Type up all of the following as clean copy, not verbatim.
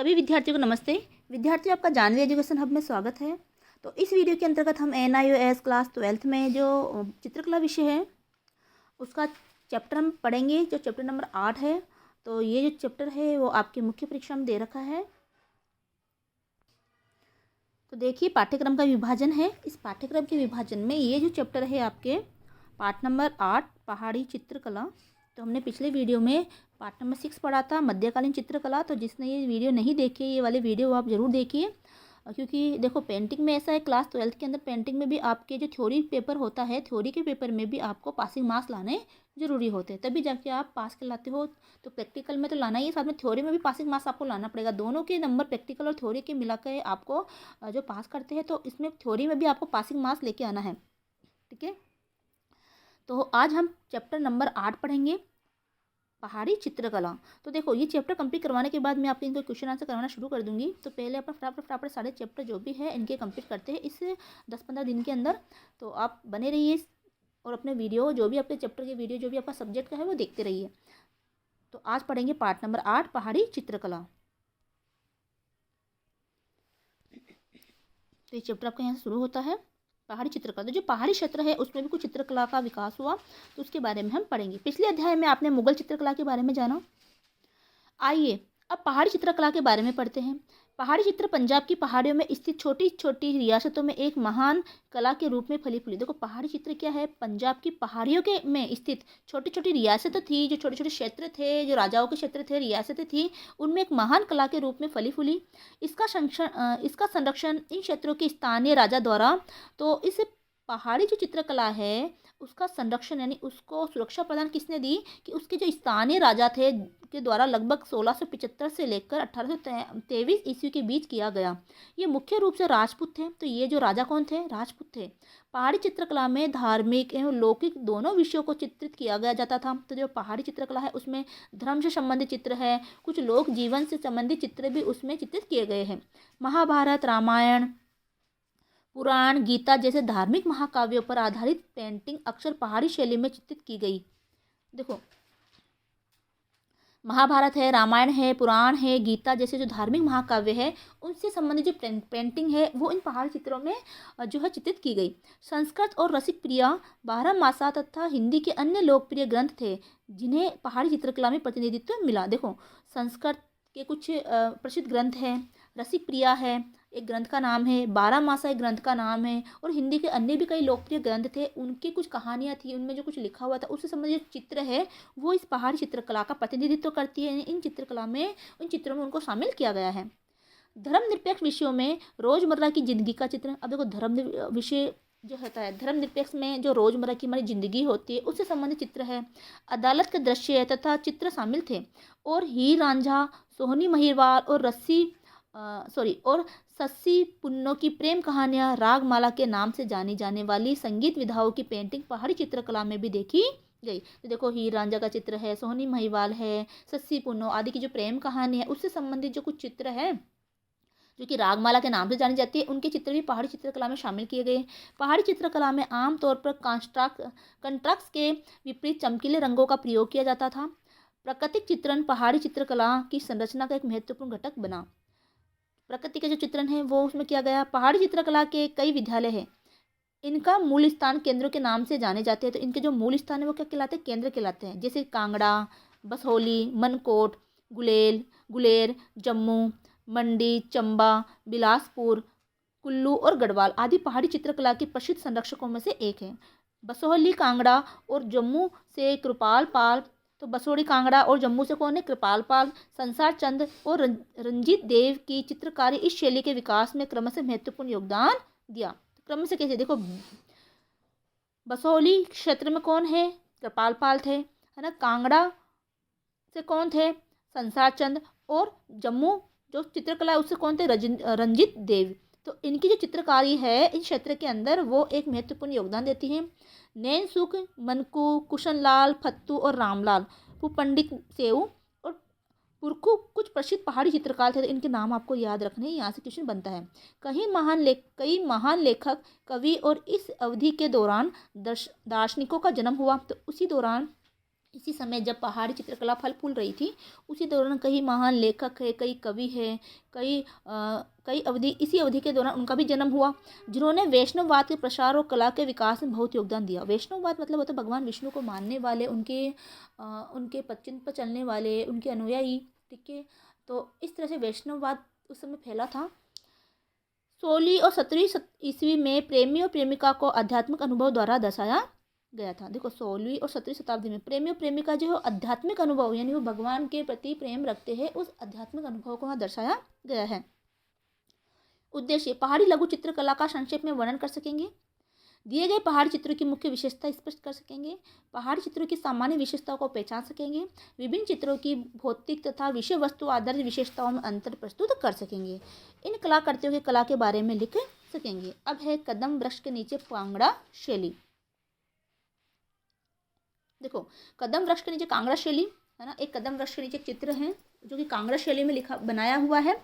सभी विद्यार्थियों को नमस्ते। विद्यार्थियों, आपका जानवी एजुकेशन हब में स्वागत है। तो इस वीडियो के अंतर्गत हम NIOS क्लास 12th में जो चित्रकला विषय है उसका चैप्टर हम पढ़ेंगे, जो चैप्टर नंबर 8 है। तो ये जो चैप्टर है वो आपके मुख्य परीक्षा में दे रखा है। तो देखिए, पाठ्यक्रम का विभाजन है। इस पाठ्यक्रम के विभाजन में ये जो चैप्टर है आपके पाठ नंबर 8 पहाड़ी चित्रकला। तो हमने पिछले वीडियो में पार्ट नंबर 6 पढ़ा था, मध्यकालीन चित्रकला। तो जिसने ये वीडियो नहीं देखी, ये वाले वीडियो आप ज़रूर देखिए, क्योंकि देखो पेंटिंग में ऐसा है, क्लास 12th के अंदर पेंटिंग में भी आपके जो थ्योरी पेपर होता है, थ्योरी के पेपर में भी आपको पासिंग मार्क्स लाने ज़रूरी होते हैं, तभी जाके आप पास कहलाते हो। तो प्रैक्टिकल में तो लाना ही है, साथ में थ्योरी में भी पासिंग मार्क्स आपको लाना पड़ेगा। दोनों के नंबर प्रैक्टिकल और थ्योरी के मिला के आपको जो पास करते हैं, तो इसमें थ्योरी में भी आपको पासिंग मार्क्स लेके आना है। ठीक है, तो आज हम चैप्टर नंबर 8 पढ़ेंगे, पहाड़ी चित्रकला। तो देखो, ये चैप्टर कंप्लीट करवाने के बाद मैं आपके इनको क्वेश्चन आंसर करवाना शुरू कर दूंगी। तो पहले अपना फटाफट सारे चैप्टर जो भी है इनके कंप्लीट करते हैं इस 10-15 दिन के अंदर। तो आप बने रहिए और अपने वीडियो जो भी आपके चैप्टर के वीडियो जो भी आपका सब्जेक्ट का है वो देखते रहिए। तो आज पढ़ेंगे पार्ट नंबर 8 पहाड़ी चित्रकला। तो ये चैप्टर आपका यहाँ से शुरू होता है, पहाड़ी चित्रकला। तो जो पहाड़ी क्षेत्र है उसमें भी कुछ चित्रकला का विकास हुआ, तो उसके बारे में हम पढ़ेंगे। पिछले अध्याय में आपने मुगल चित्रकला के बारे में जाना। आइए अब पहाड़ी चित्रकला के बारे में पढ़ते हैं। पहाड़ी चित्र पंजाब की पहाड़ियों में स्थित छोटी छोटी रियासतों में एक महान कला के रूप में फली फूली। देखो, पहाड़ी चित्र क्या है, पंजाब की पहाड़ियों के में स्थित छोटी छोटी रियासतें थी, जो छोटे छोटे क्षेत्र थे, जो राजाओं के क्षेत्र थे, रियासतें थी, उनमें एक महान कला के रूप में फली फूली। इसका संरक्षण इन क्षेत्रों के स्थानीय राजा द्वारा, तो इस पहाड़ी जो चित्रकला है उसका संरक्षण यानी उसको सुरक्षा प्रदान किसने दी, कि उसके जो स्थानीय राजा थे के द्वारा लगभग 1675 से लेकर 1823 ईस्वी के बीच किया गया। ये मुख्य रूप से राजपूत थे। तो ये जो राजा कौन थे, राजपूत थे। पहाड़ी चित्रकला में धार्मिक एवं लौकिक दोनों विषयों को चित्रित किया गया जाता था। तो जो पहाड़ी चित्रकला है उसमें धर्म से संबंधित चित्र है, कुछ लोक जीवन से संबंधित चित्र भी उसमें चित्रित किए गए हैं। महाभारत, रामायण, पुराण, गीता जैसे धार्मिक महाकाव्यों पर आधारित पेंटिंग अक्सर पहाड़ी शैली में चित्रित की गई। देखो, महाभारत है, रामायण है, पुराण है, गीता जैसे जो धार्मिक महाकाव्य है उनसे संबंधित जो पेंटिंग है वो इन पहाड़ी चित्रों में जो है चित्रित की गई। संस्कृत और रसिक प्रिया, बारहमासा तथा हिंदी के अन्य लोकप्रिय ग्रंथ थे जिन्हें पहाड़ी चित्रकला में प्रतिनिधित्व मिला। देखो, संस्कृत के कुछ प्रसिद्ध ग्रंथ हैं, रसिक प्रिया है एक ग्रंथ का नाम है, बारहमासा एक ग्रंथ का नाम है, और हिंदी के अन्य भी कई लोकप्रिय ग्रंथ थे, उनकी कुछ कहानियाँ थी, उनमें जो कुछ लिखा हुआ था उससे संबंधित चित्र है वो इस पहाड़ी चित्रकला का प्रतिनिधित्व करती है। इन चित्रकला में, उन चित्रों में उनको शामिल किया गया है। धर्मनिरपेक्ष विषयों में रोजमर्रा की जिंदगी का चित्र। अब देखो, धर्म विषय जो होता है, धर्मनिरपेक्ष में जो रोजमर्रा की हमारी जिंदगी होती है उससे संबंधित चित्र है। अदालत के दृश्य तथा चित्र शामिल थे, और हीर रांझा, सोहनी महिवाल और और सस्सी पुन्नो की प्रेम कहानियाँ, रागमाला के नाम से जानी जाने वाली संगीत विधाओं की पेंटिंग पहाड़ी चित्रकला में भी देखी गई। तो देखो, हीर रांझा का चित्र है, सोहनी महिवाल है, सस्सी पुन्नो आदि की जो प्रेम कहानी है उससे संबंधित जो कुछ चित्र है जो कि रागमाला के नाम से जानी जाती है, उनके चित्र भी पहाड़ी चित्रकला में शामिल किए गए। पहाड़ी चित्रकला में आमतौर पर कंट्रास्ट के विपरीत चमकीले रंगों का प्रयोग किया जाता था। प्राकृतिक चित्रण पहाड़ी चित्रकला की संरचना का एक महत्वपूर्ण घटक बना। प्रकृति के जो चित्रण है वो उसमें किया गया। पहाड़ी चित्रकला के कई विद्यालय हैं, इनका मूल स्थान केंद्रों के नाम से जाने जाते हैं। तो इनके जो मूल स्थान है वो क्या कहलाते हैं, केंद्र कहलाते हैं। जैसे कांगड़ा, बसोहली, मनकोट, गुलेर, जम्मू, मंडी, चंबा, बिलासपुर, कुल्लू और गढ़वाल आदि पहाड़ी चित्रकला के प्रसिद्ध संरक्षकों में से एक है। बसोहली, कांगड़ा और जम्मू से कृपाल पाल। तो बसोड़ी, कांगड़ा और जम्मू से कौन है, कृपाल पाल। संसार चंद और रंजीत देव की चित्रकारी इस शैली के विकास में क्रमशः महत्वपूर्ण योगदान दिया। तो क्रम से कैसे, देखो, बसोहली क्षेत्र में कौन है, कृपाल पाल थे, है ना। कांगड़ा से कौन थे, संसार चंद, और जम्मू जो चित्रकला है उससे कौन थे, रंजीत देव। तो इनकी जो चित्रकारी है इस क्षेत्र के अंदर वो एक महत्वपूर्ण योगदान देती है। नैनसुख, मनकू, कुशनलाल, फत्तू और रामलाल, पंडित सेऊ और पुरखू कुछ प्रसिद्ध पहाड़ी चित्रकार थे। तो इनके नाम आपको याद रखने, यहाँ से क्वेश्चन बनता है। कई महान लेखक, कवि और इस अवधि के दौरान दार्शनिकों का जन्म हुआ। तो उसी दौरान इसी समय जब पहाड़ी चित्रकला फल फूल रही थी, उसी दौरान कई महान लेखक है, कई कवि हैं, कई इसी अवधि के दौरान उनका भी जन्म हुआ, जिन्होंने वैष्णववाद के प्रसार और कला के विकास में बहुत योगदान दिया। वैष्णववाद मतलब होता है भगवान विष्णु को मानने वाले, उनके पच्चिन पर चलने वाले, उनके अनुयायी। ठीक है, तो इस तरह से वैष्णववाद उस समय फैला था। 16वीं और 17वीं ईस्वी में प्रेमी और प्रेमिका को आध्यात्मिक अनुभव द्वारा दर्शाया गया था। देखो 16वीं और 17वीं शताब्दी में प्रेमी और प्रेमिका जो है आध्यात्मिक अनुभव, यानी वो भगवान के प्रति प्रेम रखते हैं, उस आध्यात्मिक अनुभव को वहाँ दर्शाया गया है। उद्देश्य, पहाड़ी लघु चित्रकला का संक्षेप में वर्णन कर सकेंगे, दिए गए पहाड़ी चित्रों की मुख्य विशेषता स्पष्ट कर सकेंगे, पहाड़ी चित्रों की सामान्य विशेषताओं को पहचान सकेंगे, विभिन्न चित्रों की भौतिक तथा विषय वस्तु आधारित विशेषताओं में अंतर प्रस्तुत कर सकेंगे, इन कलाकृतियों की कला के बारे में लिख सकेंगे। अब है कदम वृक्ष के नीचे कांगड़ा शैली। देखो कदम वृक्ष के नीचे कांगड़ा शैली है ना, एक कदम वृक्ष के नीचे चित्र है जो कि कांगड़ा शैली में बनाया हुआ है।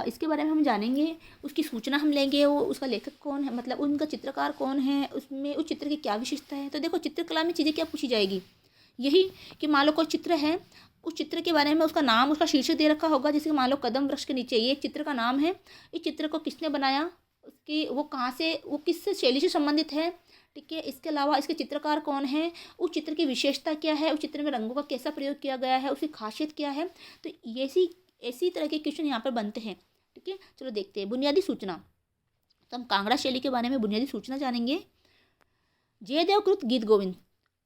इसके बारे में हम जानेंगे, उसकी सूचना हम लेंगे, वो उसका लेखक कौन है, मतलब उनका चित्रकार कौन है, उसमें उस चित्र की क्या विशेषता है। तो देखो चित्रकला में चीज़ें क्या पूछी जाएगी, यही कि मान लो कोई चित्र है, उस चित्र के बारे में उसका नाम, उसका शीर्षक दे रखा होगा। जैसे मान लो कदम वृक्ष के नीचे, ये एक चित्र का नाम है, इस चित्र को किसने बनाया, उसकी वो कहाँ से, वो किस शैली से संबंधित है। ठीक है, इसके अलावा इसके चित्रकार कौन है, उस चित्र की विशेषता क्या है, उस चित्र में रंगों का कैसा प्रयोग किया गया है, उसकी खासियत क्या है। तो ऐसी तरह के क्वेश्चन यहाँ पर बनते हैं। ठीक है, चलो देखते हैं बुनियादी सूचना। तो हम कांगड़ा शैली के बारे में बुनियादी सूचना जानेंगे। जयदेव कृत गीत गोविंद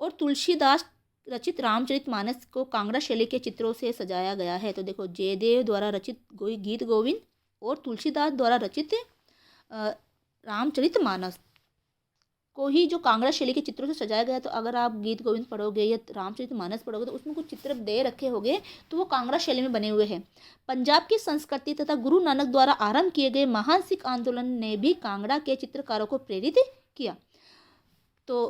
और तुलसीदास रचित रामचरितमानस को कांगड़ा शैली के चित्रों से सजाया गया है। तो देखो जयदेव द्वारा रचित गीत गोविंद और तुलसीदास द्वारा रचित रामचरितमानस को ही जो कांगड़ा शैली के चित्रों से सजाया गया। तो अगर आप गीत गोविंद पढ़ोगे या रामचरितमानस पढ़ोगे तो उसमें कुछ चित्र दे रखे होंगे, तो वो कांगड़ा शैली में बने हुए हैं। पंजाब की संस्कृति तथा गुरु नानक द्वारा आरंभ किए गए महान सिख आंदोलन ने भी कांगड़ा के चित्रकारों को प्रेरित किया। तो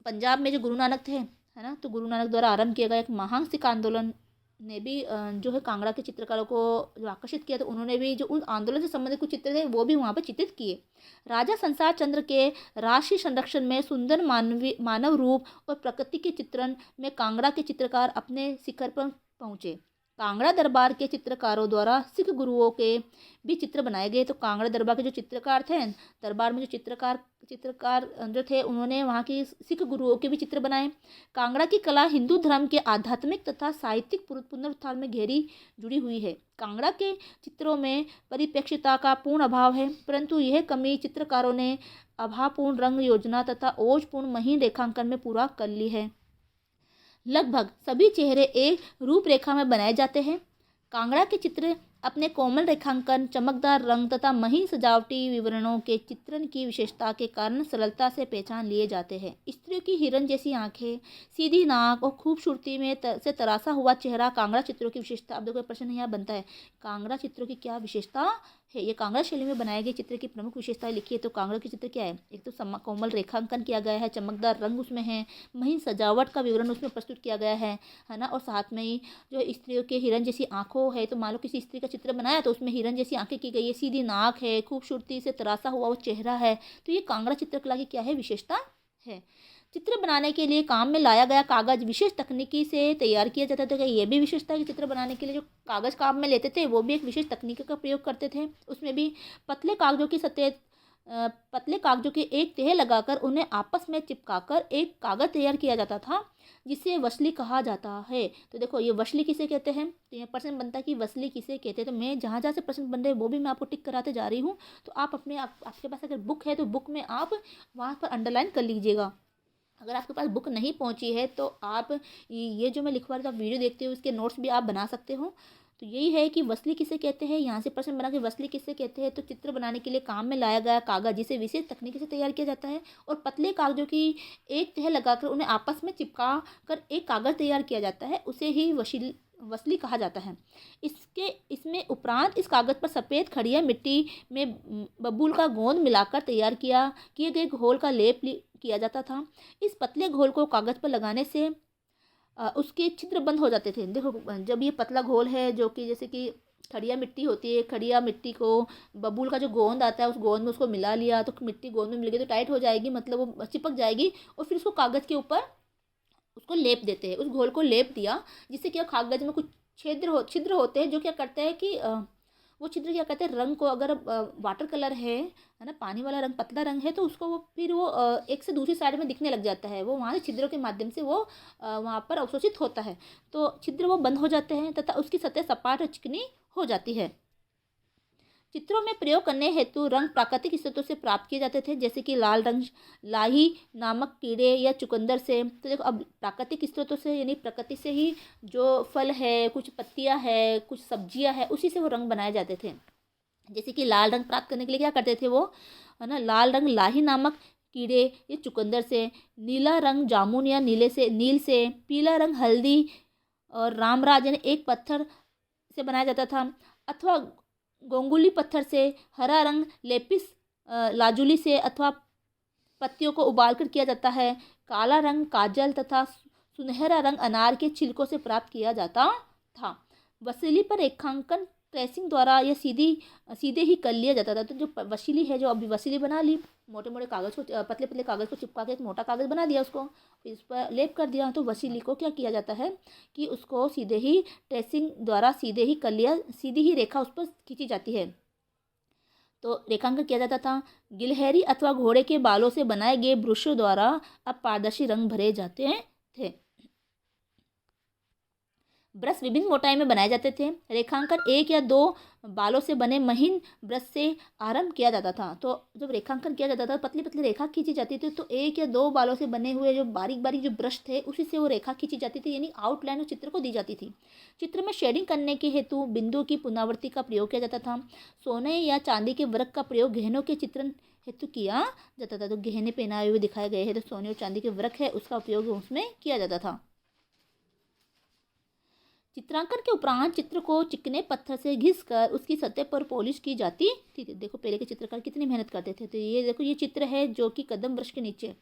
पंजाब में जो गुरु नानक थे, है ना, तो गुरु नानक द्वारा आरंभ किया गया एक महान सिख आंदोलन ने भी जो है कांगड़ा के चित्रकारों को जो आकर्षित किया, तो उन्होंने भी जो उन आंदोलन से संबंधित कुछ चित्र थे वो भी वहाँ पर चित्रित किए। राजा संसार चंद्र के राष्ट्रीय संरक्षण में सुंदर मानव रूप और प्रकृति के चित्रण में कांगड़ा के चित्रकार अपने शिखर पर पहुँचे। कांगड़ा दरबार के चित्रकारों द्वारा सिख गुरुओं के भी चित्र बनाए गए। तो कांगड़ा दरबार के जो चित्रकार थे, दरबार में जो चित्रकार जो थे, उन्होंने वहाँ की सिख गुरुओं के भी चित्र बनाए। कांगड़ा की कला हिंदू धर्म के आध्यात्मिक तथा साहित्यिक पुनरुत्थान में गहरी जुड़ी हुई है। कांगड़ा के चित्रों में परिप्रेक्ष्यता का पूर्ण अभाव है, परंतु यह कमी चित्रकारों ने अभावपूर्ण रंग योजना तथा ओजपूर्ण महीन रेखांकन में पूरा कर ली है। लगभग सभी चेहरे एक रूपरेखा में बनाए जाते हैं। कांगड़ा के चित्र अपने कोमल रेखांकन, चमकदार रंग तथा महीन सजावटी विवरणों के चित्रण की विशेषता के कारण सरलता से पहचान लिए जाते हैं। स्त्रियों की हिरन जैसी आंखें, सीधी नाक और खूबसूरती में से तरासा हुआ चेहरा कांगड़ा चित्रों की विशेषता। अब देखो प्रश्न यहाँ बनता है, कांगड़ा चित्रों की क्या विशेषता है, ये कांगड़ा शैली में बनाए गए चित्र की प्रमुख विशेषताएं लिखिए। तो कांगड़ा के चित्र क्या है, एक तो कोमल रेखांकन किया गया है, चमकदार रंग उसमें है, महीन सजावट का विवरण उसमें प्रस्तुत किया गया है ना, और साथ में ही जो स्त्रियों के हिरन जैसी आंखों है, तो मान लो किसी स्त्री का चित्र बनाया तो उसमें हिरन जैसी आंखें की गई है, सीधी नाक है, खूबसूरती से तरासा हुआ वो चेहरा है। तो ये कांगड़ा चित्रकला की क्या है, विशेषता है। चित्र बनाने के लिए काम में लाया गया कागज विशेष तकनीकी से तैयार किया जाता था। ये भी विशेषता है कि चित्र बनाने के लिए जो कागज काम में लेते थे वो भी एक विशेष तकनीक का प्रयोग करते थे। उसमें भी पतले कागजों की एक तह लगाकर उन्हें आपस में चिपकाकर एक कागज तैयार किया जाता था, जिसे वसली कहा जाता है। तो देखो ये वसली किसे कहते हैं, तो ये प्रश्न बनता है कि वसली किसे कहते हैं। तो मैं जहाँ जहाँ से प्रश्न बन रहे हैं वो भी मैं आपको टिक कराते जा रही हूँ। तो आप आपके पास अगर बुक है तो बुक में आप वहाँ पर अंडरलाइन कर लीजिएगा। अगर आपके पास बुक नहीं पहुंची है तो आप ये जो मैं लिखवा रही हूँ, आप वीडियो देखते हो, उसके नोट्स भी आप बना सकते हो। तो यही है कि वसली किसे कहते हैं, यहाँ से प्रश्न बना कि वसली किसे कहते हैं। तो चित्र बनाने के लिए काम में लाया गया कागज जिसे विशेष तकनीक से तैयार किया जाता है, और पतले कागजों की एक तह लगाकर उन्हें आपस में चिपका कर एक कागज तैयार किया जाता है, उसे ही वसली कहा जाता है। इसमें उपरांत इस कागज पर सफ़ेद खड़िया मिट्टी में बबूल का गोंद मिलाकर तैयार किए गए घोल का लेप किया जाता था। इस पतले घोल को कागज पर लगाने से उसके छिद्र बंद हो जाते थे। देखो जब ये पतला घोल है, जो कि जैसे कि खड़िया मिट्टी होती है, खड़िया मिट्टी को बबूल का जो गोंद आता है उस गोंद में उसको मिला लिया, तो मिट्टी गोंद में मिल गई तो टाइट हो जाएगी, मतलब वो चिपक जाएगी, और फिर उसको कागज़ के ऊपर उसको लेप देते हैं, उस घोल को लेप दिया, जिससे क्या कागज में कुछ छिद्र होते हैं जो क्या करते हैं कि वो छिद्र क्या करते हैं, रंग को अगर वाटर कलर है ना, पानी वाला रंग, पतला रंग है, तो उसको वो फिर वो एक से दूसरी साइड में दिखने लग जाता है, वो वहाँ से छिद्रों के माध्यम से वो वहाँ पर अवशोषित होता है, तो छिद्र वो बंद हो जाते हैं तथा उसकी सतह सपाट और चिकनी हो जाती है। चित्रों में प्रयोग करने हेतु रंग प्राकृतिक स्रोतों से प्राप्त किए जाते थे, जैसे कि लाल रंग लाही नामक कीड़े या चुकंदर से। तो देखो अब प्राकृतिक स्रोतों से यानी प्रकृति से ही जो फल है, कुछ पत्तियां है, कुछ सब्जियां है, उसी से वो रंग बनाए जाते थे। जैसे कि लाल रंग प्राप्त करने के लिए क्या करते थे वो, है ना, लाल रंग लाही नामक कीड़े या चुकंदर से, नीला रंग जामुन या नील से, पीला रंग हल्दी और रामराज यानी एक पत्थर से बनाया जाता था, अथवा गोंगुली पत्थर से, हरा रंग लेपिस लाजुली से अथवा पत्तियों को उबालकर किया जाता है, काला रंग काजल तथा सुनहरा रंग अनार के छिलकों से प्राप्त किया जाता था। वसीली पर रेखांकन ट्रेसिंग द्वारा या सीधे ही कर लिया जाता था। तो जो वसीली है, जो अभी वसीली बना ली, मोटे मोटे कागज़ को, पतले पतले कागज़ को चिपका के एक मोटा कागज़ बना दिया, उसको फिर इस पर लेप कर दिया, तो वसीली को क्या किया जाता है कि उसको सीधे ही ट्रेसिंग द्वारा सीधे ही कर लिया, सीधी ही रेखा उस पर खींची जाती है, तो रेखांकन किया जाता था। गिलहरी अथवा घोड़े के बालों से बनाए गए ब्रशों द्वारा अब पारदर्शी रंग भरे जाते थे। ब्रश विभिन्न मोटाई में बनाए जाते थे। रेखांकन एक या दो बालों से बने महीन ब्रश से आरंभ किया जाता था। तो जब रेखांकन किया जाता था, पतली पतली रेखा खींची जाती थी, तो एक या दो बालों से बने हुए जो बारीक बारीक जो ब्रश थे, उसी से वो रेखा खींची जाती थी, यानी आउटलाइन उस चित्र को दी जाती थी। चित्र में शेडिंग करने के हेतु बिंदु की पुनरावृत्ति का प्रयोग किया जाता था। सोने या चांदी के वर्क का प्रयोग गहनों के चित्रण हेतु किया जाता था। तो गहने पहनाए हुए दिखाए गए हैं, तो सोने और चांदी के वर्क है, उसका उपयोग उसमें किया जाता था। चित्रांकन के उपरांत चित्र को चिकने पत्थर से घिसकर उसकी सतह पर पॉलिश की जाती थी। देखो पहले के चित्रकार कितनी मेहनत करते थे। तो ये देखो, ये चित्र है जो कि कदम वृक्ष के नीचे है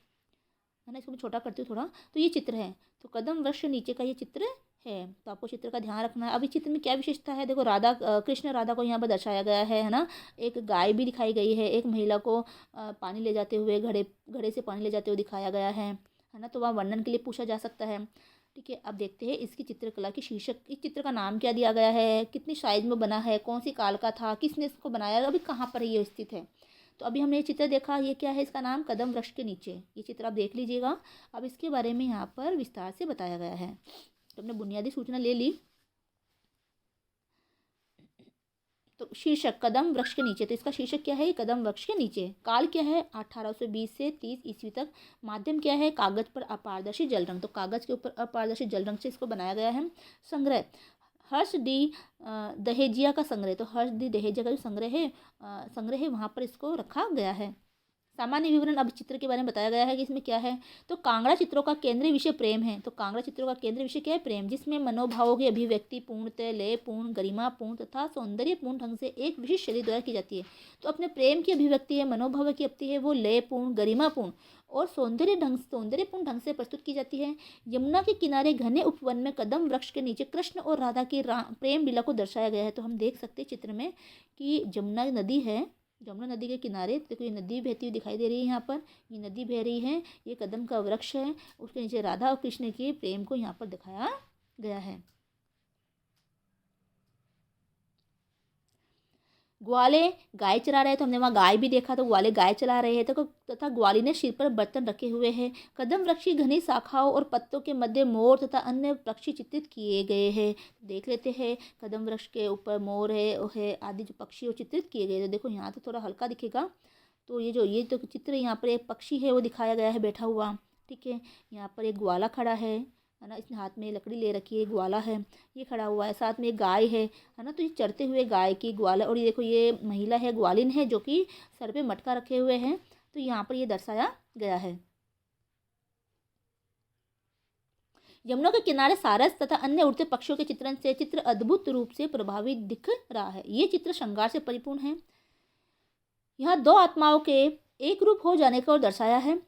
ना, इसको मैं छोटा करती हूँ थोड़ा, तो ये चित्र है, तो कदम वृक्ष के नीचे का ये चित्र है। तो आपको चित्र का ध्यान रखना है। अभी चित्र में क्या विशेषता है, देखो राधा कृष्ण राधा को यहाँ पर दर्शाया गया है ना, एक गाय भी दिखाई गई है, एक महिला को पानी ले जाते हुए, घड़े से पानी ले जाते हुए दिखाया गया है ना। तो वहाँ वर्णन के लिए पूछा जा सकता है। ठीक है, अब देखते हैं इसकी चित्रकला की शीर्षक, इस चित्र का नाम क्या दिया गया है, कितनी साइज में बना है, कौन सी काल का था, किसने इसको बनाया, अभी कहाँ पर ये स्थित है। तो अभी हमने ये चित्र देखा, ये क्या है, इसका नाम कदम वृक्ष के नीचे, ये चित्र आप देख लीजिएगा। अब इसके बारे में यहाँ पर विस्तार से बताया गया है। तो हमने बुनियादी सूचना ले ली। तो शीर्षक कदम वृक्ष के नीचे, तो इसका शीर्षक क्या है, कदम वृक्ष के नीचे। काल क्या है, 1820 से 30 ईस्वी तक। माध्यम क्या है, कागज पर अपारदर्शी जल रंग, तो कागज के ऊपर अपारदर्शी जल रंग से इसको बनाया गया है। संग्रह हर्ष डी दहेजिया का संग्रह, तो हर्ष डी दहेजिया का जो संग्रह है वहाँ पर इसको रखा गया है। सामान्य विवरण, अब चित्र के बारे में बताया गया है कि इसमें क्या है। तो कांगड़ा चित्रों का केंद्रीय विषय प्रेम है। तो कांगड़ा चित्रों का केंद्रीय विषय क्या है, प्रेम, जिसमें मनोभावों की अभिव्यक्ति पूर्णतः लयपूर्ण, गरिमापूर्ण तथा सौंदर्यपूर्ण ढंग से एक विशिष्ट शैली द्वारा की जाती है। तो अपने प्रेम की अभिव्यक्ति है, मनोभाव की अभिव्यक्ति है, वो लयपूर्ण, गरिमापूर्ण और सौंदर्यपूर्ण ढंग से प्रस्तुत की जाती है। यमुना के किनारे घने उपवन में कदम वृक्ष के नीचे कृष्ण और राधा की प्रेम लीला को दर्शाया गया है। तो हम देख सकते हैं चित्र में कि जमुना नदी है, जमुना नदी के किनारे देखो, ये नदी बहती हुई दिखाई दे रही है। यहाँ पर ये नदी बह रही है, ये कदम का वृक्ष है, उसके नीचे राधा और कृष्ण के प्रेम को यहाँ पर दिखाया गया है। ग्वाले गाय चरा रहे, तो हमने वहाँ गाय भी देखा, तो ग्वाले गाय चला रहे हैं, तो तथा ग्वाली ने सिर पर बर्तन रखे हुए हैं। कदम वृक्ष की घनी शाखाओं और पत्तों के मध्य मोर तथा अन्य पक्षी चित्रित किए गए हैं। देख लेते हैं, कदम वृक्ष के ऊपर मोर है आदि जो पक्षी वो चित्रित किए गए। तो देखो यहाँ तो थोड़ा हल्का दिखेगा, तो ये तो चित्र, यहाँ पर एक पक्षी है वो दिखाया गया है बैठा हुआ। ठीक है, यहाँ पर एक ग्वाला खड़ा है ना, इसने हाथ में लकड़ी ले रखी है, ग्वाला है ये खड़ा हुआ है, साथ में एक गाय है ना। तो ये चरते हुए गाय की ग्वाला, और ये देखो ये महिला है, ग्वालिन है, जो कि सर पे मटका रखे हुए हैं। तो यहाँ पर ये दर्शाया गया है। यमुना के किनारे सारस तथा अन्य उड़ते पक्षियों के चित्रण से चित्र अद्भुत रूप से प्रभावित दिख रहा है। ये चित्र श्रृंगार से परिपूर्ण है। यहाँ दो आत्माओं के एक रूप हो जाने को दर्शाया है।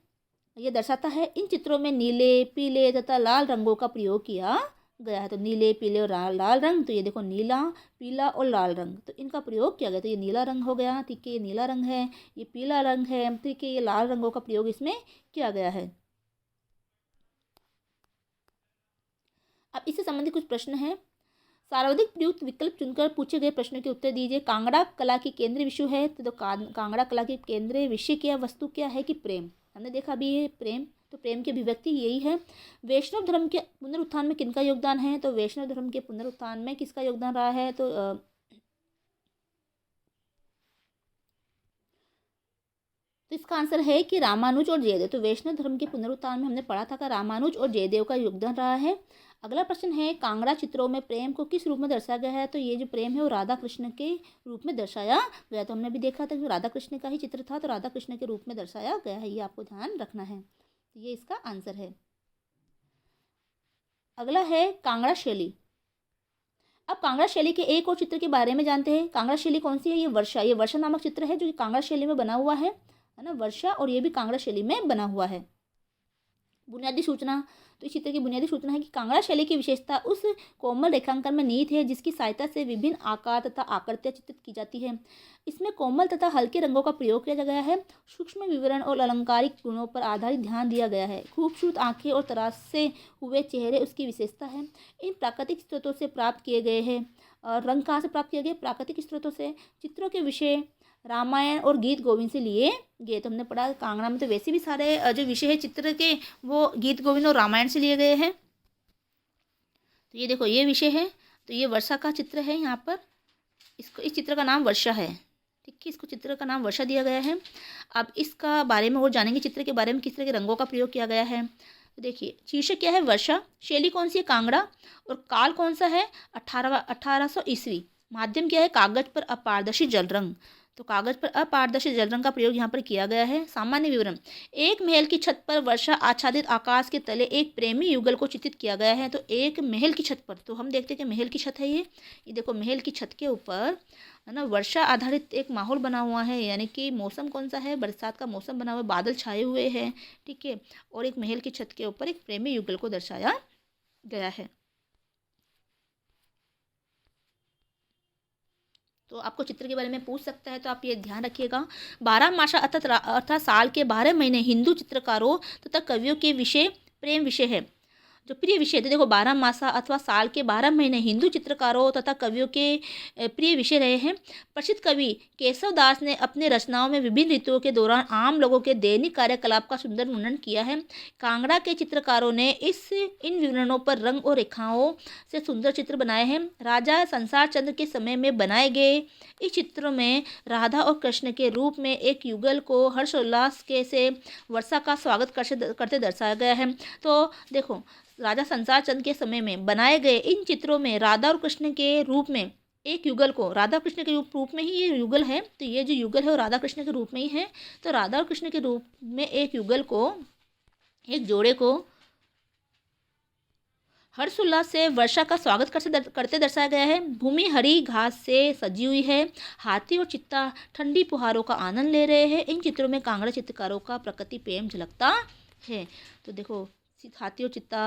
यह दर्शाता है इन चित्रों में नीले, पीले तथा लाल रंगों का प्रयोग किया गया है। तो नीले, पीले और लाल रंग, तो ये देखो नीला, पीला और लाल रंग, तो इनका प्रयोग किया गया। तो ये नीला रंग हो गया, ठीक है, ये नीला रंग है, ये पीला रंग है, ठीक है, ये लाल रंगों का प्रयोग इसमें किया गया है। अब इससे संबंधित कुछ प्रश्न हैं। सर्वाधिक प्रयुक्त विकल्प चुनकर पूछे गए प्रश्नों के उत्तर दीजिए। कांगड़ा कला की केंद्रीय विषय है तो कांगड़ा कला की केंद्रीय विषय क्या वस्तु क्या है कि प्रेम। हमने देखा अभी ये प्रेम, तो प्रेम की अभिव्यक्ति यही है। वैष्णव धर्म के पुनरुत्थान में किनका योगदान है, तो वैष्णव धर्म के पुनरुत्थान में किसका योगदान रहा है, तो इसका आंसर है कि रामानुज और जयदेव। तो वैष्णव धर्म के पुनरुत्थान में हमने पढ़ा था कि रामानुज और जयदेव का योगदान रहा है। अगला प्रश्न है, कांगड़ा चित्रों में प्रेम को किस रूप में दर्शाया गया है, तो ये जो प्रेम है वो राधा कृष्ण के रूप में दर्शाया गया। तो हमने भी देखा था कि राधा कृष्ण का ही चित्र था, तो राधा कृष्ण के रूप में दर्शाया गया है, ये आपको ध्यान रखना है। तो ये इसका आंसर है। अगला है कांगड़ा शैली। अब कांगड़ा शैली के एक और चित्र के बारे में जानते हैं। कांगड़ा शैली कौन सी है, ये वर्षा नामक चित्र है जो कि कांगड़ा शैली में बना हुआ है ना, वर्षा, और ये भी कांगड़ा शैली में बना हुआ है। बुनियादी सूचना, तो इस चित्र की बुनियादी सूचना है कि कांगड़ा शैली की विशेषता उस कोमल रेखांकन में निहित है जिसकी सहायता से विभिन्न आकार तथा आकृतियां चित्रित की जाती है। इसमें कोमल तथा हल्के रंगों का प्रयोग किया गया है। सूक्ष्म विवरण और अलंकारिक गुणों पर आधारित ध्यान दिया गया है। खूबसूरत आंखें और तरासे हुए चेहरे उसकी विशेषता है। इन प्राकृतिक स्रोतों से प्राप्त किए गए हैं। और रंग कहाँ से प्राप्त किए गए, प्राकृतिक स्रोतों से। चित्रों के विषय रामायण और गीत गोविंद से लिए गए। तो हमने पढ़ा कांगड़ा में तो वैसे भी सारे जो विषय है चित्र के वो गीत गोविंद और रामायण से लिए गए हैं। तो ये देखो ये विषय है, तो ये वर्षा का चित्र है यहाँ पर। इस चित्र का नाम वर्षा है, ठीक है, इसको चित्र का नाम वर्षा दिया गया है। अब इसका बारे में और जानेंगे, चित्र के बारे में किस तरह के रंगों का प्रयोग किया गया है। तो देखिए शीर्षक क्या है, वर्षा। शैली कौन सी है, कांगड़ा। और काल कौन सा है, 1800 ईस्वी। माध्यम क्या है, कागज पर अपारदर्शी जल रंग। तो कागज पर अपारदर्शी जल रंग का प्रयोग यहाँ पर किया गया है। सामान्य विवरण, एक महल की छत पर वर्षा आच्छादित आकाश के तले एक प्रेमी युगल को चित्रित किया गया है। तो एक महल की छत पर, तो हम देखते हैं कि महल की छत है ये देखो महल की छत के ऊपर है ना वर्षा आधारित एक माहौल बना हुआ है, यानी कि मौसम कौन सा है, बरसात का मौसम बना हुआ है, बादल छाए हुए हैं, ठीक है, और एक महल की छत के ऊपर एक प्रेमी युगल को दर्शाया गया है। तो आपको चित्र के बारे में पूछ सकता है, तो आप ये ध्यान रखिएगा। 12 मासा अर्थात साल के 12 महीने हिंदू चित्रकारों तथा कवियों के विषय प्रेम विषय है, जो प्रिय विषय थे। देखो 12 मासा अथवा साल के 12 महीने हिंदू चित्रकारों तथा कवियों के प्रिय विषय रहे हैं। प्रसिद्ध कवि केशव दास ने अपने रचनाओं में विभिन्न ऋतुओं के दौरान आम लोगों के दैनिक कार्यकलाप का सुंदर वर्णन किया है। कांगड़ा के चित्रकारों ने इन विवरणों पर रंग और रेखाओं से सुंदर चित्र बनाए हैं। राजा संसार चंद्र के समय में बनाए गए इस चित्रों में राधा और कृष्ण के रूप में एक युगल को हर्षोल्लास के से वर्षा का स्वागत करते दर्शाया गया है। तो देखो राजा संसार चंद के समय में बनाए गए इन चित्रों में राधा और कृष्ण के रूप में एक युगल को, राधा कृष्ण के रूप में ही ये युगल है, तो ये जो युगल है वो राधा कृष्ण के रूप में ही है। तो राधा और कृष्ण के रूप में एक युगल को, एक जोड़े को हर्षोल्लास से वर्षा का स्वागत करते दर्शाया गया है। भूमि हरी घास से सजी हुई है। हाथी और चित्ता ठंडी फुहारों का आनंद ले रहे हैं। इन चित्रों में कांगड़ा चित्रकारों का प्रकृति प्रेम झलकता है। तो देखो हाथी और चित्ता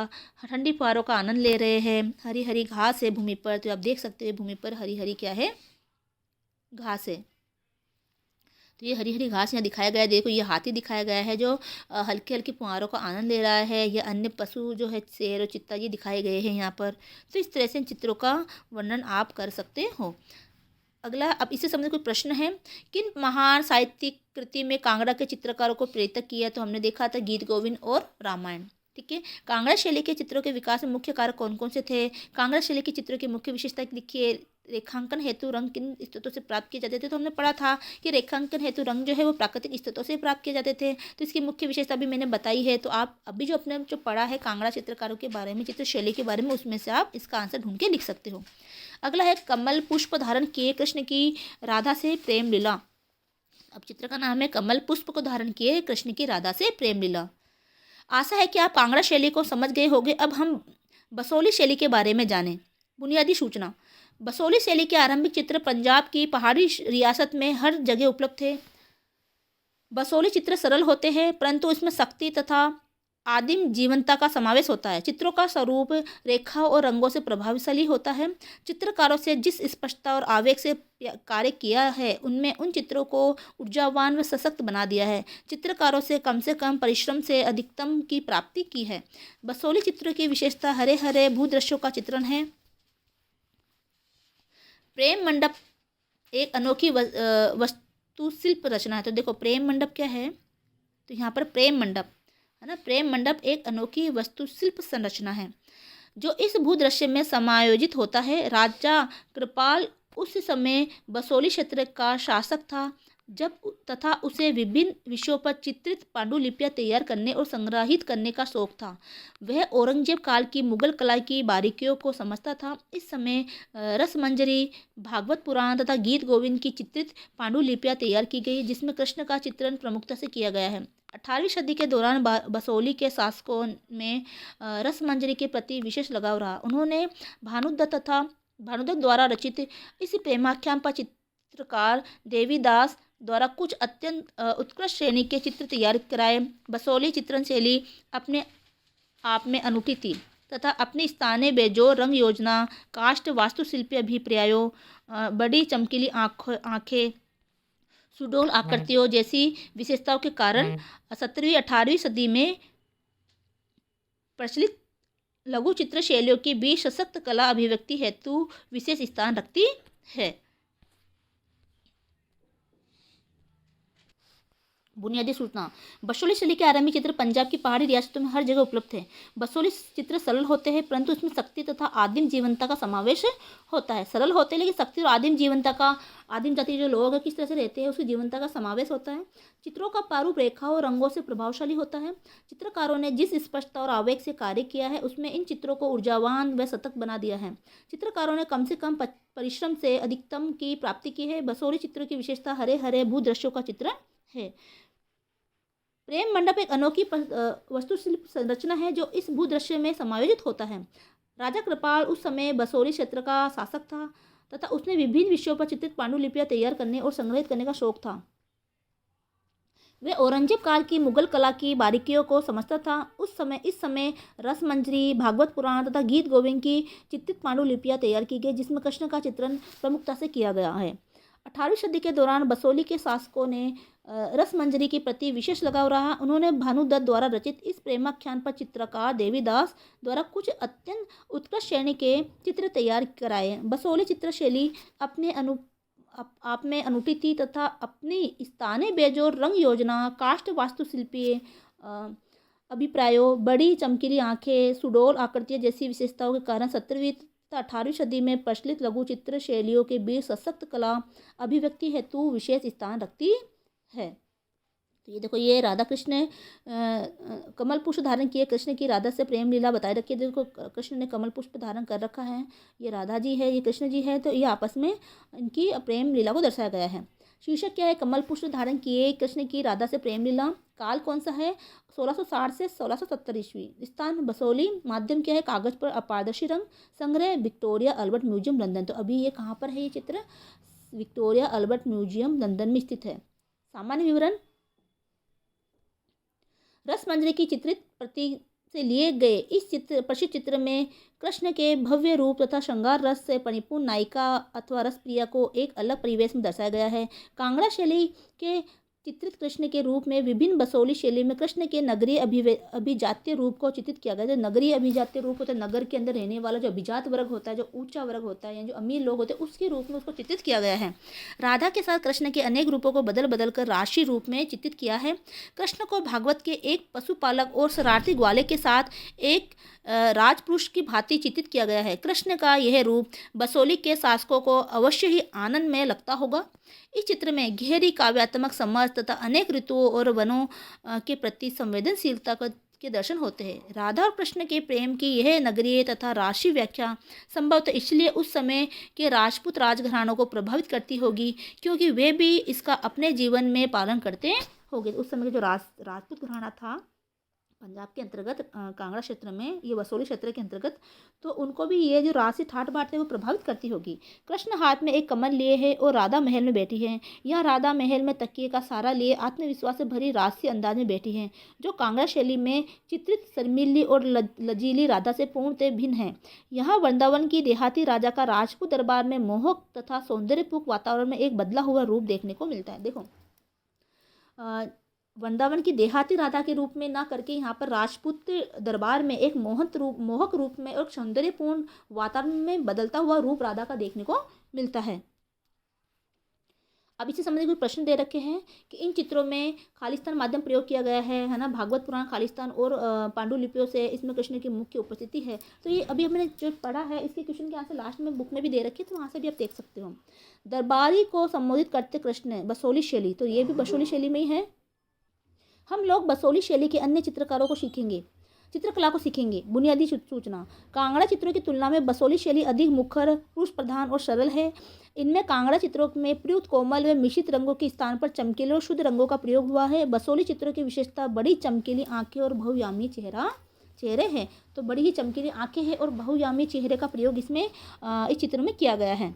ठंडी फुहारों का आनंद ले रहे हैं। हरी हरी घास है भूमि पर, तो आप देख सकते हैं भूमि पर हरी हरी क्या है, घास है। तो ये हरी हरी घास यहाँ दिखाया गया है। देखो ये हाथी दिखाया गया है जो हल्की हल्की फुहारों का आनंद ले रहा है। ये अन्य पशु जो है शेर और चित्ता ये दिखाए गए हैं यहाँ पर। तो इस तरह से इन चित्रों का वर्णन आप कर सकते हो। अगला, अब इससे संबंधित कोई प्रश्न है, किन महान साहित्यिक कृति में कांगड़ा के चित्रकारों को प्रेरित किया। तो हमने देखा था गीत गोविंद और रामायण, ठीक है। कांगड़ा शैली के चित्रों के विकास में मुख्य कारक कौन कौन से थे। कांगड़ा शैली के चित्रों की मुख्य विशेषता लिखिए। रेखांकन हेतु रंग किन स्रोतों से प्राप्त किए जाते थे। तो हमने पढ़ा था कि रेखांकन हेतु रंग जो है वो प्राकृतिक स्रोतों से प्राप्त किए जाते थे। तो इसकी मुख्य विशेषता भी मैंने बताई है। तो आप अभी जो अपने जो पढ़ा है कांगड़ा चित्रकारों के बारे में, चित्र शैली के बारे में, उसमें से आप इसका आंसर ढूंढ के लिख सकते हो। अगला है कमल पुष्प धारण किए कृष्ण की राधा से प्रेम लीला। अब चित्र का नाम है कमल पुष्प को धारण किए कृष्ण की राधा से प्रेम लीला। आशा है कि आप कांगड़ा शैली को समझ गए होंगे। अब हम बसोली शैली के बारे में जानें। बुनियादी सूचना, बसोली शैली के आरंभिक चित्र पंजाब की पहाड़ी रियासत में हर जगह उपलब्ध थे। बसोली चित्र सरल होते हैं परंतु इसमें शक्ति तथा आदिम जीवंतता का समावेश होता है। चित्रों का स्वरूप रेखा और रंगों से प्रभावशाली होता है। चित्रकारों से जिस स्पष्टता और आवेग से कार्य किया है उनमें उन चित्रों को ऊर्जावान व सशक्त बना दिया है। चित्रकारों से कम परिश्रम से अधिकतम की प्राप्ति की है। बसोली चित्रों की विशेषता हरे हरे भूदृश्यों का चित्रण है। प्रेम मंडप एक अनोखी वास्तुशिल्प रचना है। तो देखो प्रेम मंडप क्या है, तो यहाँ पर प्रेम मंडप है ना। प्रेम मंडप एक अनोखी वास्तुशिल्प संरचना है जो इस भूदृश्य में समायोजित होता है। राजा कृपाल उस समय बसोली क्षेत्र का शासक था जब तथा उसे विभिन्न विषयों पर चित्रित पांडुलिपियां तैयार करने और संग्रहित करने का शौक था। वह औरंगजेब काल की मुगल कला की बारीकियों को समझता था। इस समय रसमंजरी, भागवत पुराण तथा गीत गोविंद की चित्रित पांडुलिपियां तैयार की गई जिसमें कृष्ण का चित्रण प्रमुखता से किया गया है। 18वीं सदी के दौरान बसोली के शासकों में रसमंजरी के प्रति विशेष लगाव रहा। उन्होंने भानुदत्त द्वारा रचित इस प्रेमाख्यान पर चित्रकार देवीदास द्वारा कुछ अत्यंत उत्कृष्ट श्रेणी के चित्र तैयार कराए। बसोली चित्रण शैली अपने आप में अनूठी थी तथा अपनी स्थानीय बेजोर रंग योजना, काष्ठ वास्तुशिल्पी अभिप्रायों, बड़ी चमकीली आंखें, सुडौल आकृतियों जैसी विशेषताओं के कारण 17वीं-18वीं सदी में प्रचलित लघु चित्र शैलियों की बीच सशक्त कला अभिव्यक्ति हेतु विशेष स्थान रखती है। बुनियादी सूचना। बसोली शैली के आरंभिक चित्र पंजाब की पहाड़ी रियासतों में हर जगह उपलब्ध है। बसोली चित्र सरल होते हैं परंतु उसमें शक्ति तथा आदिम जीवंतता का समावेश होता है। सरल होते हैं लेकिन शक्ति और आदिम जीवंतता का, आदिम जाति जो लोग हैं किस तरह से रहते हैं उसकी जीवंतता का समावेश होता है। चित्रों का प्रारूप रेखा और रंगों से प्रभावशाली होता है। चित्रकारों ने जिस स्पष्टता और आवेग से कार्य किया है उसमें इन चित्रों को ऊर्जावान व सतत बना दिया है। चित्रकारों ने कम से कम परिश्रम से अधिकतम की प्राप्ति की है। बसोली चित्रों की विशेषता हरे हरे भूदृश्यों का चित्रण है। प्रेम मंडप एक अनोखी वास्तुशिल्प संरचना है जो इस भूदृश्य में समायोजित होता है। राजा कृपाल उस समय बसोली क्षेत्र का शासक था तथा उसने विभिन्न विषयों पर चित्रित पांडुलिपियां तैयार करने और संग्रहित करने का शौक था। वह औरंगजेब काल की मुगल कला की बारीकियों को समझता था। इस समय रसमंजरी, भागवत पुराण तथा गीत गोविंद की चित्रित पांडुलिपियां तैयार की गई जिसमें कृष्ण का चित्रण प्रमुखता से किया गया है। 18वीं सदी के दौरान बसोली के शासकों ने रसमंजरी के प्रति विशेष लगाव रहा। उन्होंने भानुदत्त द्वारा रचित इस प्रेमाख्यान पर चित्रकार देवीदास द्वारा कुछ अत्यंत उत्कृष्ट श्रेणी के चित्र तैयार कराए। बसोली चित्र शैली अपने आप में अनूठी थी तथा अपनी स्थानीय बेजोर रंग योजना, काष्ठ वास्तुशिल्पी अभिप्रायों, बड़ी चमकीली आंखें, सुडौल आकृतियां जैसी विशेषताओं के कारण 17वीं तथा 18वीं सदी में प्रचलित लघु चित्र शैलियों के बीच सशक्त कला अभिव्यक्ति हेतु विशेष स्थान रखती है। तो ये देखो, ये राधा कृष्ण ने कमल पुष्प धारण किए। कृष्ण की राधा से प्रेम लीला बताई रखी है। देखो कृष्ण ने कमल पुष्प धारण कर रखा है, ये राधा जी है, ये कृष्ण जी है। तो ये आपस में इनकी प्रेम लीला को दर्शाया गया है। शीर्षक क्या है? कमल पुष्प धारण किए कृष्ण की राधा से प्रेम लीला। काल कौन सा है? 1660 से 1670 ईस्वी। स्थान बसोली। माध्यम क्या है? कागज पर अपारदर्शी रंग। संग्रह विक्टोरिया अल्बर्ट म्यूजियम लंदन। तो अभी ये कहाँ पर है? ये चित्र विक्टोरिया अल्बर्ट म्यूजियम लंदन में स्थित है। सामान्य विवरण। रसमंजरी की चित्रित प्रति से लिए गए इस प्रसिद्ध चित्र में कृष्ण के भव्य रूप तथा श्रृंगार रस से परिपूर्ण नायिका अथवा रसप्रिया को एक अलग परिवेश में दर्शाया गया है। कांगड़ा शैली के चित्रित कृष्ण के रूप में विभिन्न बसोली शैली में कृष्ण के नगरीय अभिजातीय रूप को चित्रित किया गया है। जो नगरीय अभिजातीय रूप होता है, नगर के अंदर रहने वाला जो अभिजात वर्ग होता है, जो ऊंचा वर्ग होता है या जो अमीर लोग होते हैं, उसके रूप में उसको चित्रित किया गया है। राधा के साथ कृष्ण के अनेक रूपों को बदल बदल कर राशि रूप में चित्रित किया है। कृष्ण को भागवत के एक पशुपालक और शरारती ग्वाले के साथ एक राजपुरुष की भांति चित्रित किया गया है। कृष्ण का यह रूप बसोली के शासकों को अवश्य ही आनंदमय लगता होगा। इस चित्र में गहरी काव्यात्मक समझ तथा अनेक ऋतुओं और वनों के प्रति संवेदनशीलता के दर्शन होते हैं। राधा और कृष्ण के प्रेम की यह नगरीय तथा राशि व्याख्या संभवतः इसलिए उस समय के राजपूत राजघरानों को प्रभावित करती होगी क्योंकि वे भी इसका अपने जीवन में पालन करते होंगे। उस समय का जो राजपूत घराना था पंजाब के अंतर्गत कांगड़ा क्षेत्र में, ये बसोली क्षेत्र के अंतर्गत, तो उनको भी ये जो राजसी ठाट बाट है वो प्रभावित करती होगी। कृष्ण हाथ में एक कमल लिए है और राधा महल में बैठी है। यह राधा महल में तकिए का सहारा लिए आत्मविश्वास से भरी राजसी अंदाज में बैठी है, जो कांगड़ा शैली में चित्रित शर्मीली और लजीली राधा से पूर्णतः भिन्न है। यहाँ वृंदावन की देहाती राजा का राजपूत दरबार में मोहक तथा सौंदर्यपूर्ण वातावरण में एक बदला हुआ रूप देखने को मिलता है। देखो, वृंदावन की देहाती राधा के रूप में ना करके यहाँ पर राजपूत दरबार में एक मोहक रूप में और सौंदर्यपूर्ण वातावरण में बदलता हुआ रूप राधा का देखने को मिलता है। अब इससे संबंधित कुछ प्रश्न दे रखे हैं कि इन चित्रों में खालिस्तान माध्यम प्रयोग किया गया है ना, भागवत पुराण खालिस्तान और पांडुलिपियों से इसमें कृष्ण की मुख्य उपस्थिति है। तो ये अभी हमने जो पढ़ा है इसके क्वेश्चन के आंसर लास्ट में बुक में भी दे रखे, तो वहाँ से भी आप देख सकते हो। दरबारी को संबोधित करते कृष्ण, बसोली शैली, तो ये भी बसोली शैली में ही है। हम लोग बसोली शैली के अन्य चित्रकारों को सीखेंगे, चित्रकला को सीखेंगे। बुनियादी सूचना, कांगड़ा चित्रों की तुलना में बसोली शैली अधिक मुखर, पुरुष प्रधान और सरल है। इनमें कांगड़ा चित्रों में प्रयुक्त कोमल व मिश्रित रंगों के स्थान पर चमकीले और शुद्ध रंगों का प्रयोग हुआ है। बसोली चित्रों की विशेषता बड़ी चमकीली आंखें और बहुयामी चेहरे हैं। तो बड़ी ही चमकीली आंखें हैं और बहुयामी चेहरे का प्रयोग इसमें इस चित्र में किया गया है।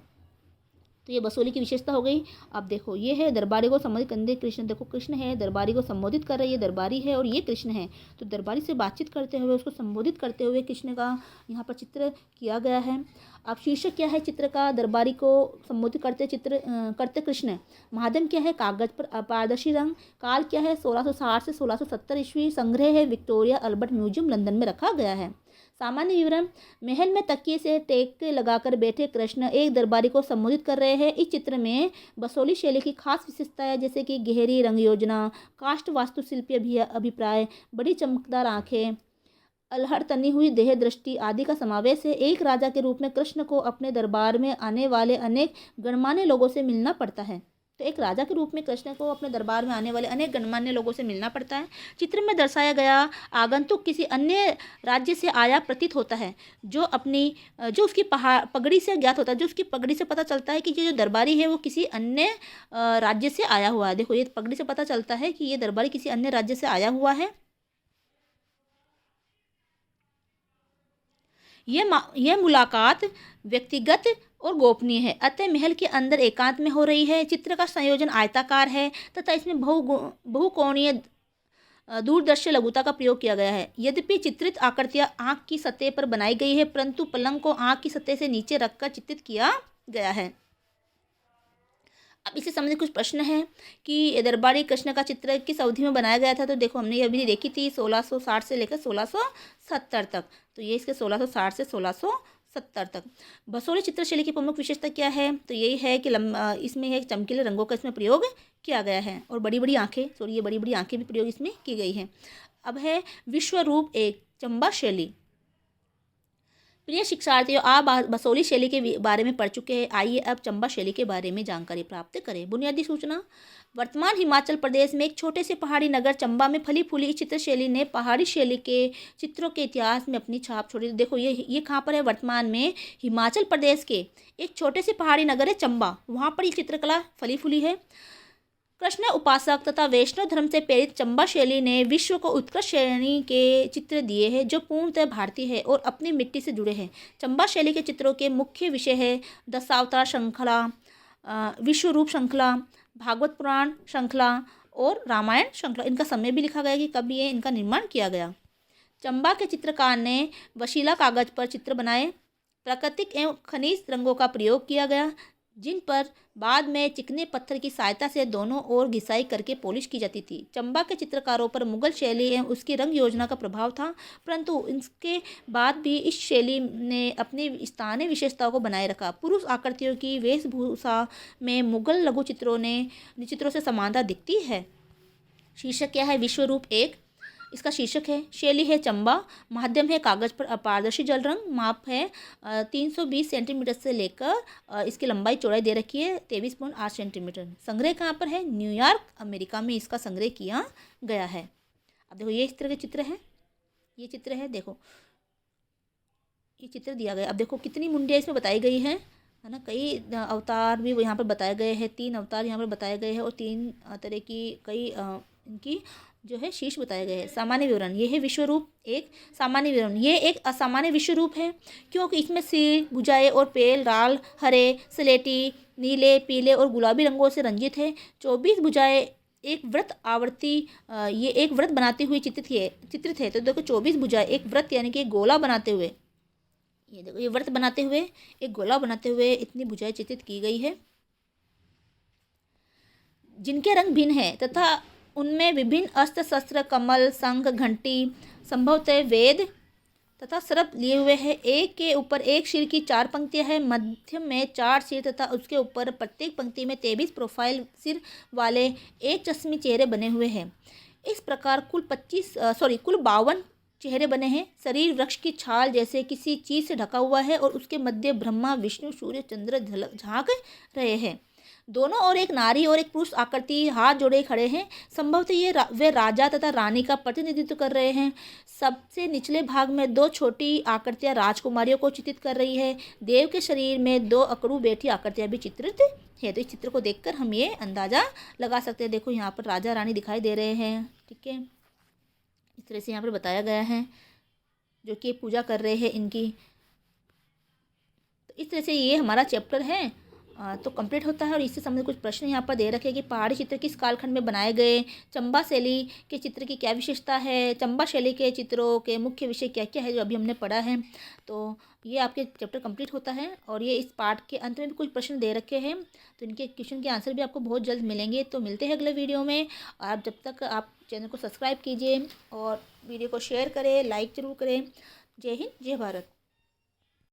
तो ये बसोली की विशेषता हो गई। अब देखो, ये है दरबारी को संबोधित करते कृष्ण। देखो, कृष्ण है, दरबारी को संबोधित कर रहे हैं, ये दरबारी है और ये कृष्ण है। तो दरबारी से बातचीत करते हुए, उसको संबोधित करते हुए कृष्ण का यहाँ पर चित्र किया गया है। अब शीर्षक क्या है चित्र का? दरबारी को संबोधित करते कृष्ण। माध्यम क्या है? कागज पर अपारदर्शी रंग। काल क्या है? 1660 से 1670 ईस्वी। संग्रह है विक्टोरिया अल्बर्ट म्यूजियम लंदन में रखा गया है। सामान्य विवरण, महल में तकिए से टेक लगाकर बैठे कृष्ण एक दरबारी को संबोधित कर रहे हैं। इस चित्र में बसोली शैली की खास विशेषताएं जैसे कि गहरी रंग योजना, काष्ठ वास्तुशिल्पी अभिप्राय, बड़ी चमकदार आंखें, अलहड़ तनी हुई देह दृष्टि आदि का समावेश है। एक राजा के रूप में कृष्ण को अपने दरबार में आने वाले अनेक गणमान्य लोगों से मिलना पड़ता है। तो एक राजा के रूप में कृष्ण को अपने दरबार में आने वाले अनेक गणमान्य लोगों से मिलना पड़ता है। चित्र में दर्शाया गया आगंतुक किसी अन्य राज्य से आया प्रतीत होता है, जो उसकी पगड़ी से ज्ञात होता है, जो उसकी पगड़ी से पता चलता है कि ये जो दरबारी है वो किसी अन्य राज्य से आया हुआ है। देखो, ये पगड़ी से पता चलता है कि ये दरबारी किसी अन्य राज्य से आया हुआ है। यह मुलाकात व्यक्तिगत और गोपनीय है, अतः महल के अंदर एकांत में हो रही है। चित्र का संयोजन आयताकार है तथा इसमें बहुकोणीय दूरदर्शी लघुता का प्रयोग किया गया है। यद्यपि चित्रित आकृतियां आंख की सतह पर बनाई गई है, परंतु पलंग को आंख की सतह से नीचे रखकर चित्रित किया गया है। अब इससे संबंधित कुछ प्रश्न है कि दरबारी कृष्ण का चित्र किस अवधि में बनाया गया था। तो देखो, हमने ये अभी देखी थी 1660 से लेकर 1670 तक। तो ये इसके 1660 से 1670 तक। बसोली चित्रशैली की प्रमुख विशेषता क्या है? तो यही है कि इसमें एक चमकीले रंगों का इसमें प्रयोग किया गया है और बड़ी बड़ी आंखें भी प्रयोग इसमें की गई है। अब है विश्व रूप एक, चंबा शैली। प्रिय शिक्षार्थियों, आप बसोली शैली के बारे में पढ़ चुके हैं। आइए अब चंबा शैली के बारे में जानकारी प्राप्त करें। बुनियादी सूचना, वर्तमान हिमाचल प्रदेश में एक छोटे से पहाड़ी नगर चंबा में फली फूली इस चित्र शैली ने पहाड़ी शैली के चित्रों के इतिहास में अपनी छाप छोड़ी। देखो, ये कहाँ पर है? वर्तमान में हिमाचल प्रदेश के एक छोटे से पहाड़ी नगर है चंबा, वहाँ पर ये चित्रकला फली फूली है। कृष्ण उपासक तथा वैष्णव धर्म से प्रेरित चंबा शैली ने विश्व को उत्कृष्ट श्रेणी के चित्र दिए हैं, जो पूर्णतः भारतीय है और अपनी मिट्टी से जुड़े हैं। चंबा शैली के चित्रों के मुख्य विषय है दशावतार श्रृंखला, विश्व रूप श्रृंखला, भागवत पुराण श्रृंखला और रामायण श्रृंखला। इनका समय भी लिखा गया कि कब ये इनका निर्माण किया गया। चंबा के चित्रकार ने वशीला कागज पर चित्र बनाए। प्राकृतिक एवं खनिज रंगों का प्रयोग किया गया, जिन पर बाद में चिकने पत्थर की सहायता से दोनों ओर घिसाई करके पॉलिश की जाती थी। चंबा के चित्रकारों पर मुगल शैली एवं उसकी रंग योजना का प्रभाव था, परंतु इसके बाद भी इस शैली ने अपनी स्थानीय विशेषताओं को बनाए रखा। पुरुष आकृतियों की वेशभूषा में मुगल लघु चित्रों से समानता दिखती है। शीर्षक क्या है? विश्व रूप एक। इसका शीर्षक है, शैली है चंबा, माध्यम है कागज पर अपारदर्शी जल रंग, माप है 320 सेंटीमीटर से लेकर इसकी लंबाई चौड़ाई दे रखी है 23.8 सेंटीमीटर। संग्रह कहाँ पर है? न्यूयॉर्क अमेरिका में इसका संग्रह किया गया है। अब देखो, ये इस तरह के चित्र है, ये चित्र है, देखो ये चित्र दिया गया। अब देखो कितनी मुंडियाँ इसमें बताई गई है ना। कई अवतार भी यहाँ पर बताए गए हैं, 3 अवतार यहाँ पर बताए गए हैं और 3 तरह की कई इनकी जो है शीर्ष बताए गए हैं। सामान्य विवरण, ये है विश्व रूप। एक सामान्य विवरण, ये एक असामान्य विश्व रूप है क्योंकि इसमें सिर, भुजाएं और पैर लाल, हरे, स्लेटी, नीले, पीले और गुलाबी रंगों से रंजित है। 24 भुजाएं एक व्रत आवर्ती ये एक व्रत बनाते हुए चित्रित है। तो देखो 24 भुजाएं एक व्रत यानी कि एक गोला बनाते हुए, ये देखो ये व्रत बनाते हुए एक गोला बनाते हुए इतनी भुजाएं चित्रित की गई है, जिनके रंग भिन्न है तथा उनमें विभिन्न अस्त्र शस्त्र, कमल, शंख, घंटी, संभवतः वेद तथा सर्प लिए हुए हैं। एक के ऊपर एक सिर की 4 पंक्तियां हैं, मध्य में 4 सिर तथा उसके ऊपर प्रत्येक पंक्ति में 23 प्रोफाइल सिर वाले एक चश्मी चेहरे बने हुए हैं। इस प्रकार कुल 52 चेहरे बने हैं। शरीर वृक्ष की छाल जैसे किसी चीज से ढका हुआ है और उसके मध्य ब्रह्मा, विष्णु, सूर्य, चंद्र झांक रहे हैं। दोनों और एक नारी और एक पुरुष आकृति हाथ जोड़े खड़े हैं। संभवतः वे राजा तथा रानी का प्रतिनिधित्व कर रहे हैं। सबसे निचले भाग में 2 छोटी आकृतियां राजकुमारियों को चित्रित कर रही है। देव के शरीर में 2 अकड़ू बैठी आकृतियां भी चित्रित है। तो इस चित्र को देखकर हम ये अंदाजा लगा सकते हैं। देखो यहाँ पर राजा रानी दिखाई दे रहे हैं, ठीक है, इस तरह से यहाँ पर बताया गया है, जो कि पूजा कर रहे हैं इनकी। तो इस तरह से ये हमारा चैप्टर है तो कंप्लीट होता है। और इससे संबंधित कुछ प्रश्न यहाँ पर दे रखे हैं कि पहाड़ी चित्र किस कालखंड में बनाए गए, चंबा शैली के चित्र की क्या विशेषता है, चंबा शैली के चित्रों के मुख्य विषय क्या क्या है, जो अभी हमने पढ़ा है। तो ये आपके चैप्टर कंप्लीट होता है। और ये इस पार्ट के अंत में भी कुछ प्रश्न दे रखे हैं, तो इनके क्वेश्चन के आंसर भी आपको बहुत जल्द मिलेंगे। तो मिलते हैं अगले वीडियो में। आप जब तक आप चैनल को सब्सक्राइब कीजिए और वीडियो को शेयर करें, लाइक ज़रूर करें। जय हिंद, जय भारत।